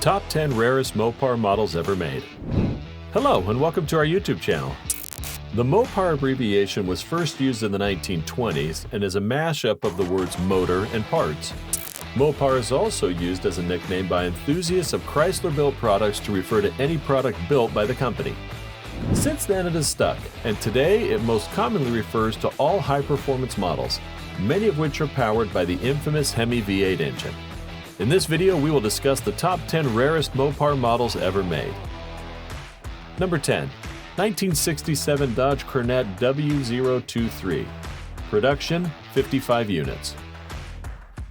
Top 10 Rarest Mopar Models Ever Made. Hello and welcome to our YouTube channel. The Mopar abbreviation was first used in the 1920s and is a mashup of the words motor and parts. Mopar is also used as a nickname by enthusiasts of Chrysler-built products to refer to any product built by the company. Since then it has stuck, and today it most commonly refers to all high-performance models, many of which are powered by the infamous Hemi V8 engine. In this video, we will discuss the top 10 rarest Mopar models ever made. Number 10. 1967 Dodge Coronet W023. Production, 55 units.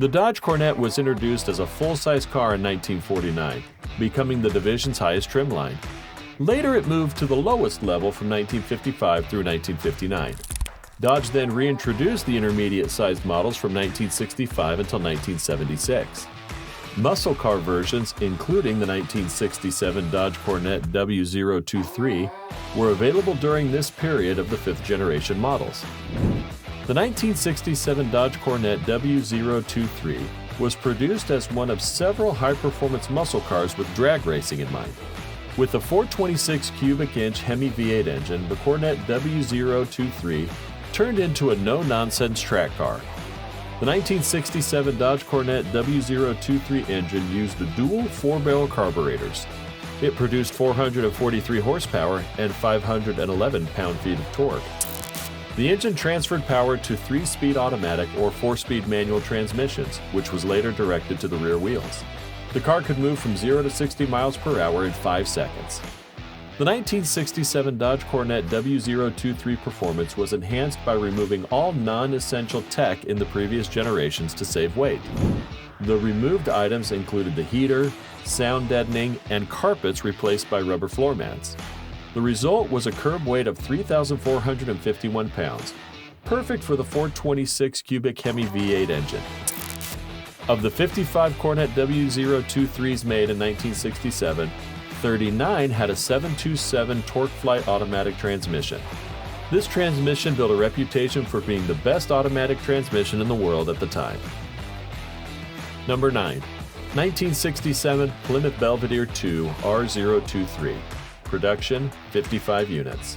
The Dodge Coronet was introduced as a full-size car in 1949, becoming the division's highest trim line. Later it moved to the lowest level from 1955 through 1959. Dodge then reintroduced the intermediate-sized models from 1965 until 1976. Muscle car versions, including the 1967 Dodge Coronet W023, were available during this period of the fifth-generation models. The 1967 Dodge Coronet W023 was produced as one of several high-performance muscle cars with drag racing in mind. With the 426 cubic inch Hemi V8 engine, the Coronet W023 turned into a no-nonsense track car. The 1967 Dodge Coronet W023 engine used dual 4-barrel carburetors. It produced 443 horsepower and 511 pound-feet of torque. The engine transferred power to 3-speed automatic or 4-speed manual transmissions, which was later directed to the rear wheels. The car could move from 0 to 60 miles per hour in 5 seconds. The 1967 Dodge Coronet W023 performance was enhanced by removing all non-essential tech in the previous generations to save weight. The removed items included the heater, sound deadening, and carpets replaced by rubber floor mats. The result was a curb weight of 3,451 pounds, perfect for the 426 cubic Hemi V8 engine. Of the 55 Coronet W023s made in 1967, 39 had a 727 TorqueFlite automatic transmission. This transmission built a reputation for being the best automatic transmission in the world at the time. Number 9. 1967 Plymouth Belvedere 2 R023. Production, 55 units.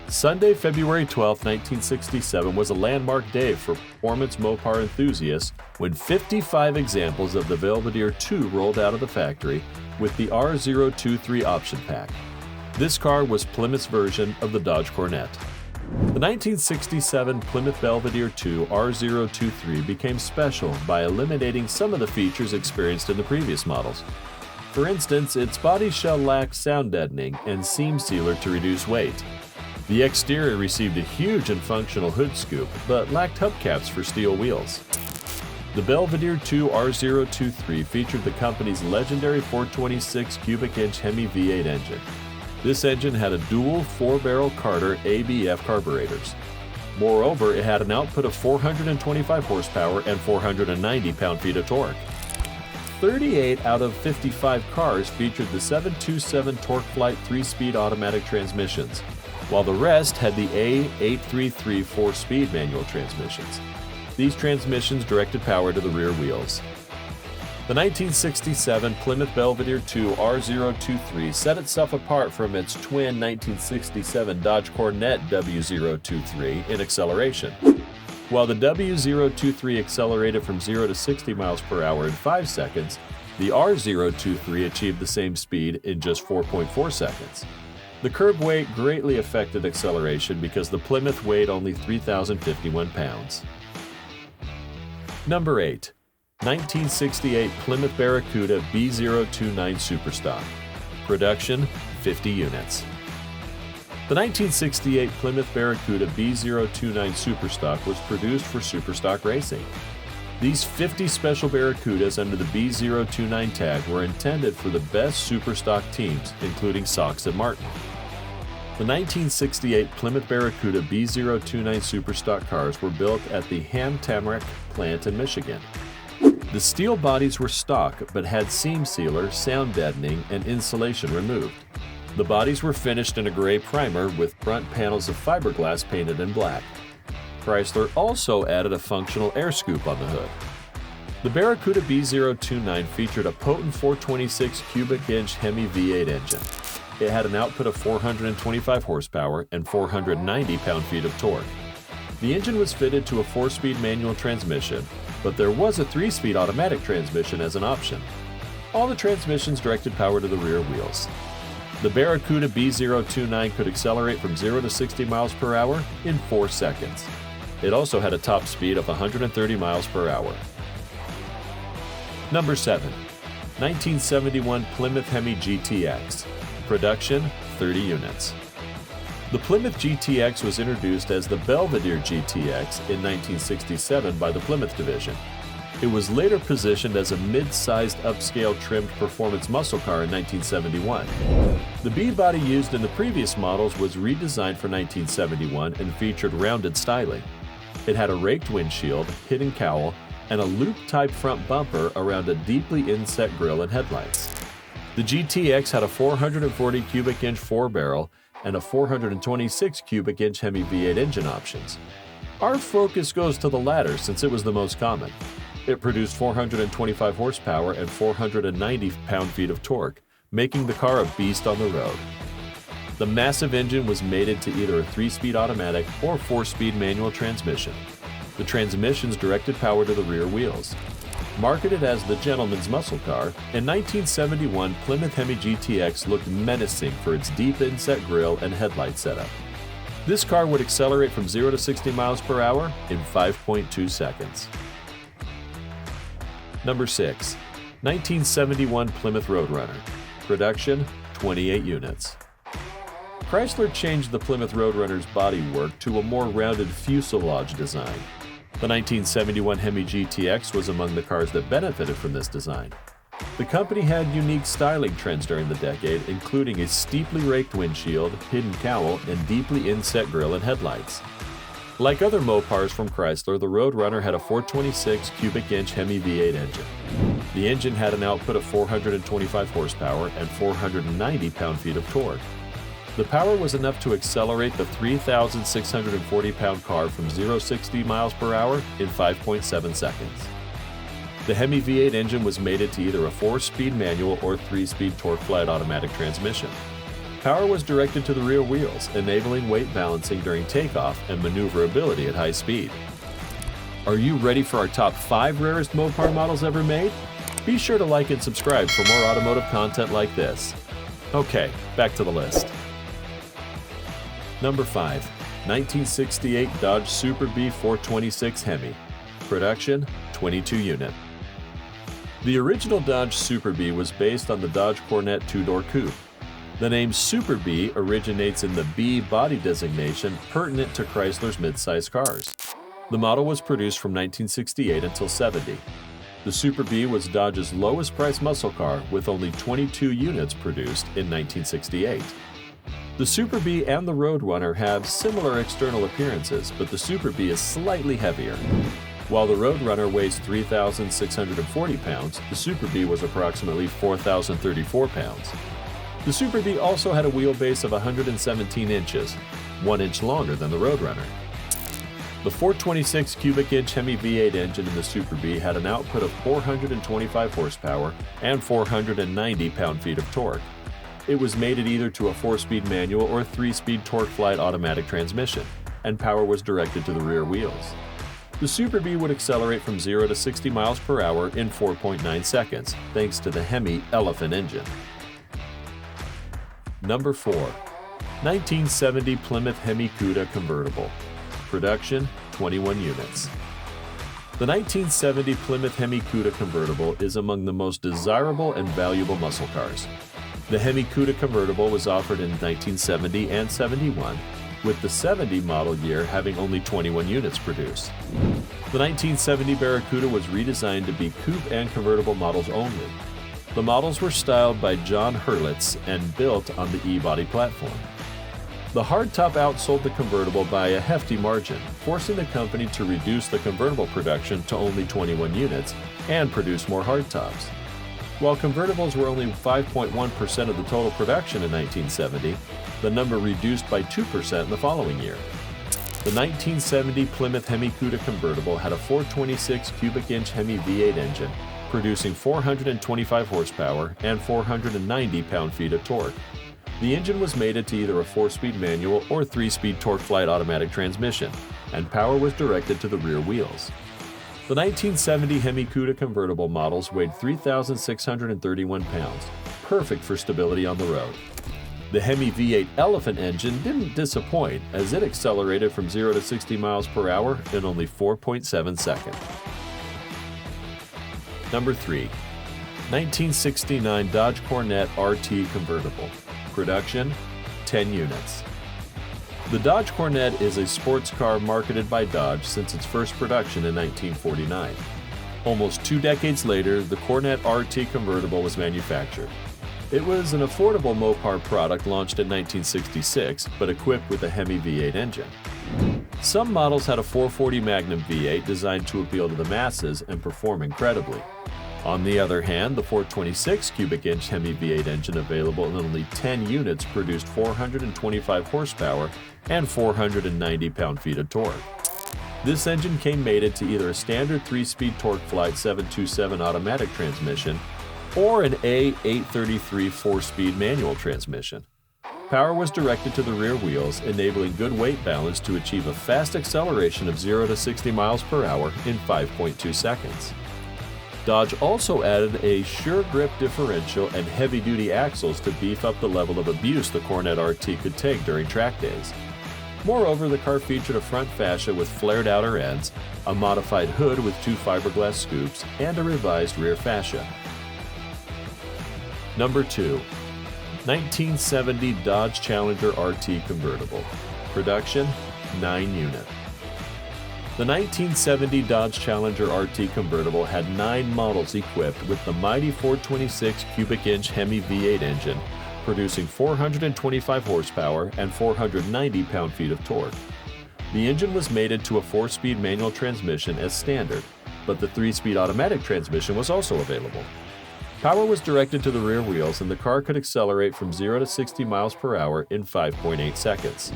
Sunday, February 12, 1967 was a landmark day for performance Mopar enthusiasts when 55 examples of the Belvedere 2 rolled out of the factory with the R023 option pack. This car was Plymouth's version of the Dodge Coronet. The 1967 Plymouth Belvedere 2 R023 became special by eliminating some of the features experienced in the previous models. For instance, its body shell lacked sound deadening and seam sealer to reduce weight. The exterior received a huge and functional hood scoop, but lacked hubcaps for steel wheels. The Belvedere 2 R023 featured the company's legendary 426 cubic inch Hemi V8 engine. This engine had a dual 4-barrel Carter ABF carburetors. Moreover, it had an output of 425 horsepower and 490 pound-feet of torque. 38 out of 55 cars featured the 727 TorqueFlite 3-speed automatic transmissions, while the rest had the A833 4-speed manual transmissions. These transmissions directed power to the rear wheels. The 1967 Plymouth Belvedere 2 R023 set itself apart from its twin 1967 Dodge Coronet W023 in acceleration. While the W023 accelerated from 0 to 60 miles per hour in 5 seconds, the R023 achieved the same speed in just 4.4 seconds. The curb weight greatly affected acceleration because the Plymouth weighed only 3,051 pounds. Number 8. 1968 Plymouth Barracuda B029 Superstock. Production, 50 units. The 1968 Plymouth Barracuda B029 Superstock was produced for Superstock racing. These 50 special Barracudas under the B029 tag were intended for the best Superstock teams, including Sox and Martin. The 1968 Plymouth Barracuda B029 Superstock cars were built at the Ham-Tamarack plant in Michigan. The steel bodies were stock but had seam sealer, sound deadening, and insulation removed. The bodies were finished in a gray primer with front panels of fiberglass painted in black. Chrysler also added a functional air scoop on the hood. The Barracuda B029 featured a potent 426 cubic inch Hemi V8 engine. It had an output of 425 horsepower and 490 pound-feet of torque. The engine was fitted to a 4-speed manual transmission, but there was a 3-speed automatic transmission as an option. All the transmissions directed power to the rear wheels. The Barracuda B029 could accelerate from 0 to 60 miles per hour in 4 seconds. It also had a top speed of 130 miles per hour. Number 7. 1971 Plymouth Hemi GTX. Production, 30 units. The Plymouth GTX was introduced as the Belvedere GTX in 1967 by the Plymouth division. It was later positioned as a mid-sized upscale trimmed performance muscle car in 1971. The B-body used in the previous models was redesigned for 1971 and featured rounded styling. It had a raked windshield, hidden cowl, and a loop-type front bumper around a deeply inset grille and headlights. The GTX had a 440 cubic inch 4-barrel and a 426 cubic inch Hemi V8 engine options. Our focus goes to the latter since it was the most common. It produced 425 horsepower and 490 pound-feet of torque, making the car a beast on the road. The massive engine was mated to either a 3-speed automatic or 4-speed manual transmission. The transmissions directed power to the rear wheels. Marketed as the gentleman's muscle car, in 1971 Plymouth Hemi GTX looked menacing for its deep inset grille and headlight setup. This car would accelerate from 0 to 60 miles per hour in 5.2 seconds. Number 6. 1971 Plymouth Roadrunner. Production, 28 units. Chrysler changed the Plymouth Roadrunner's bodywork to a more rounded fuselage design. The 1971 Hemi GTX was among the cars that benefited from this design. The company had unique styling trends during the decade, including a steeply raked windshield, hidden cowl, and deeply inset grille and headlights. Like other Mopars from Chrysler, the Roadrunner had a 426 cubic inch Hemi V8 engine. The engine had an output of 425 horsepower and 490 pound-feet of torque. The power was enough to accelerate the 3,640-pound car from 0 to 60 miles per hour in 5.7 seconds. The Hemi V8 engine was mated to either a 4-speed manual or 3-speed torque-flight automatic transmission. Power was directed to the rear wheels, enabling weight balancing during takeoff and maneuverability at high speed. Are you ready for our top 5 rarest Mopar models ever made? Be sure to like and subscribe for more automotive content like this. Okay, back to the list. Number 5. 1968 Dodge Super Bee 426 Hemi. Production, 22 unit. The original Dodge Super Bee was based on the Dodge Coronet 2-door coupe. The name Super Bee originates in the B body designation pertinent to Chrysler's midsize cars. The model was produced from 1968 until 70. The Super Bee was Dodge's lowest price muscle car with only 22 units produced in 1968. The Super Bee and the Roadrunner have similar external appearances, but the Super Bee is slightly heavier. While the Roadrunner weighs 3,640 pounds, the Super Bee was approximately 4,034 pounds. The Super Bee also had a wheelbase of 117 inches, 1 inch longer than the Roadrunner. The 426 cubic inch Hemi V8 engine in the Super Bee had an output of 425 horsepower and 490 pound-feet of torque. It was mated either to a 4-speed manual or 3-speed torque-flight automatic transmission, and power was directed to the rear wheels. The Super Bee would accelerate from 0 to 60 miles per hour in 4.9 seconds, thanks to the Hemi Elephant engine. Number 4. 1970 Plymouth Hemi Cuda Convertible. Production, 21 units. The 1970 Plymouth Hemi Cuda Convertible is among the most desirable and valuable muscle cars. The Hemi Cuda Convertible was offered in 1970 and 71, with the 70 model year having only 21 units produced. The 1970 Barracuda was redesigned to be coupe and convertible models only. The models were styled by John Hurlitz and built on the E-body platform. The hardtop outsold the convertible by a hefty margin, forcing the company to reduce the convertible production to only 21 units and produce more hardtops. While convertibles were only 5.1% of the total production in 1970, the number reduced by 2% in the following year. The 1970 Plymouth Hemi convertible had a 426 cubic inch Hemi V8 engine, producing 425 horsepower and 490 pound-feet of torque. The engine was mated to either a 4-speed manual or 3-speed torque-flight automatic transmission, and power was directed to the rear wheels. The 1970 Hemi convertible models weighed 3,631 pounds, perfect for stability on the road. The Hemi V8 Elephant engine didn't disappoint, as it accelerated from 0 to 60 miles per hour in only 4.7 seconds. Number 3. 1969 Dodge Coronet RT convertible. Production, 10 units. The Dodge Coronet is a sports car marketed by Dodge since its first production in 1949. Almost 2 decades later, the Coronet RT convertible was manufactured. It was an affordable Mopar product launched in 1966, but equipped with a Hemi V8 engine. Some models had a 440 Magnum V8 designed to appeal to the masses and perform incredibly. On the other hand, the 426 cubic inch Hemi V8 engine available in only 10 units produced 425 horsepower and 490 pound-feet of torque. This engine came mated to either a standard 3-speed TorqueFlite 727 automatic transmission or an A833 4-speed manual transmission. Power was directed to the rear wheels, enabling good weight balance to achieve a fast acceleration of 0 to 60 miles per hour in 5.2 seconds. Dodge also added a sure grip differential and heavy-duty axles to beef up the level of abuse the Coronet RT could take during track days. Moreover, the car featured a front fascia with flared outer ends, a modified hood with 2 fiberglass scoops, and a revised rear fascia. Number 2. 1970 Dodge Challenger RT convertible. Production, 9 units. The 1970 Dodge Challenger RT convertible had 9 models equipped with the mighty 426 cubic inch Hemi V8 engine, producing 425 horsepower and 490 pound-feet of torque. The engine was mated to a 4-speed manual transmission as standard, but the 3-speed automatic transmission was also available. Power was directed to the rear wheels, and the car could accelerate from 0 to 60 miles per hour in 5.8 seconds.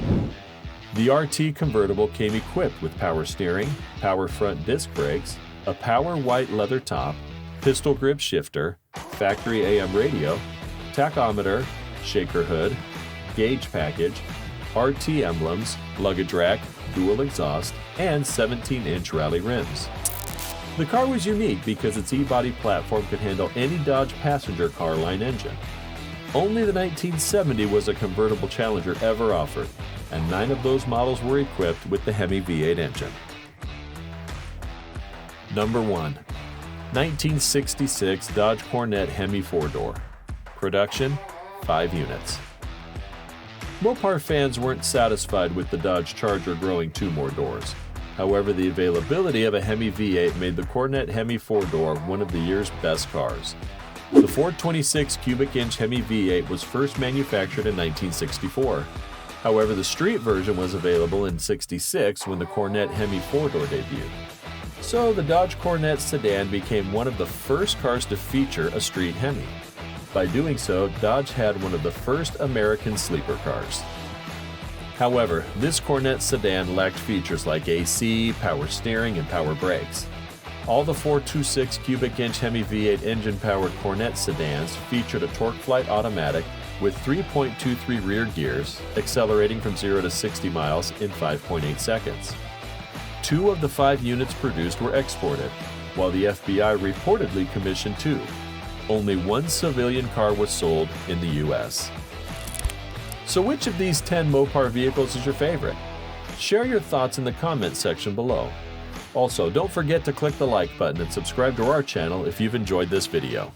The RT convertible came equipped with power steering, power front disc brakes, a power white leather top, pistol grip shifter, factory AM radio, tachometer, shaker hood, gauge package, RT emblems, luggage rack, dual exhaust, and 17-inch rally rims. The car was unique because its E-body platform could handle any Dodge passenger car line engine. Only the 1970 was a convertible Challenger ever offered, and 9 of those models were equipped with the Hemi V8 engine. Number 1. 1966 Dodge Coronet Hemi 4-door. Production, 5 units. Mopar fans weren't satisfied with the Dodge Charger growing 2 more doors. However, the availability of a Hemi V8 made the Coronet Hemi 4-door one of the year's best cars. The 426 cubic inch Hemi V8 was first manufactured in 1964. However, the street version was available in '66 when the Coronet Hemi 4-door debuted. So the Dodge Coronet sedan became one of the first cars to feature a street Hemi. By doing so, Dodge had one of the first American sleeper cars. However, this Coronet sedan lacked features like AC, power steering, and power brakes. All the 426 cubic inch Hemi V8 engine-powered Coronet sedans featured a TorqueFlite automatic with 3.23 rear gears, accelerating from 0 to 60 miles in 5.8 seconds. 2 of the 5 units produced were exported, while the FBI reportedly commissioned 2. Only 1 civilian car was sold in the U.S. So which of these 10 Mopar vehicles is your favorite? Share your thoughts in the comments section below. Also, don't forget to click the like button and subscribe to our channel if you've enjoyed this video.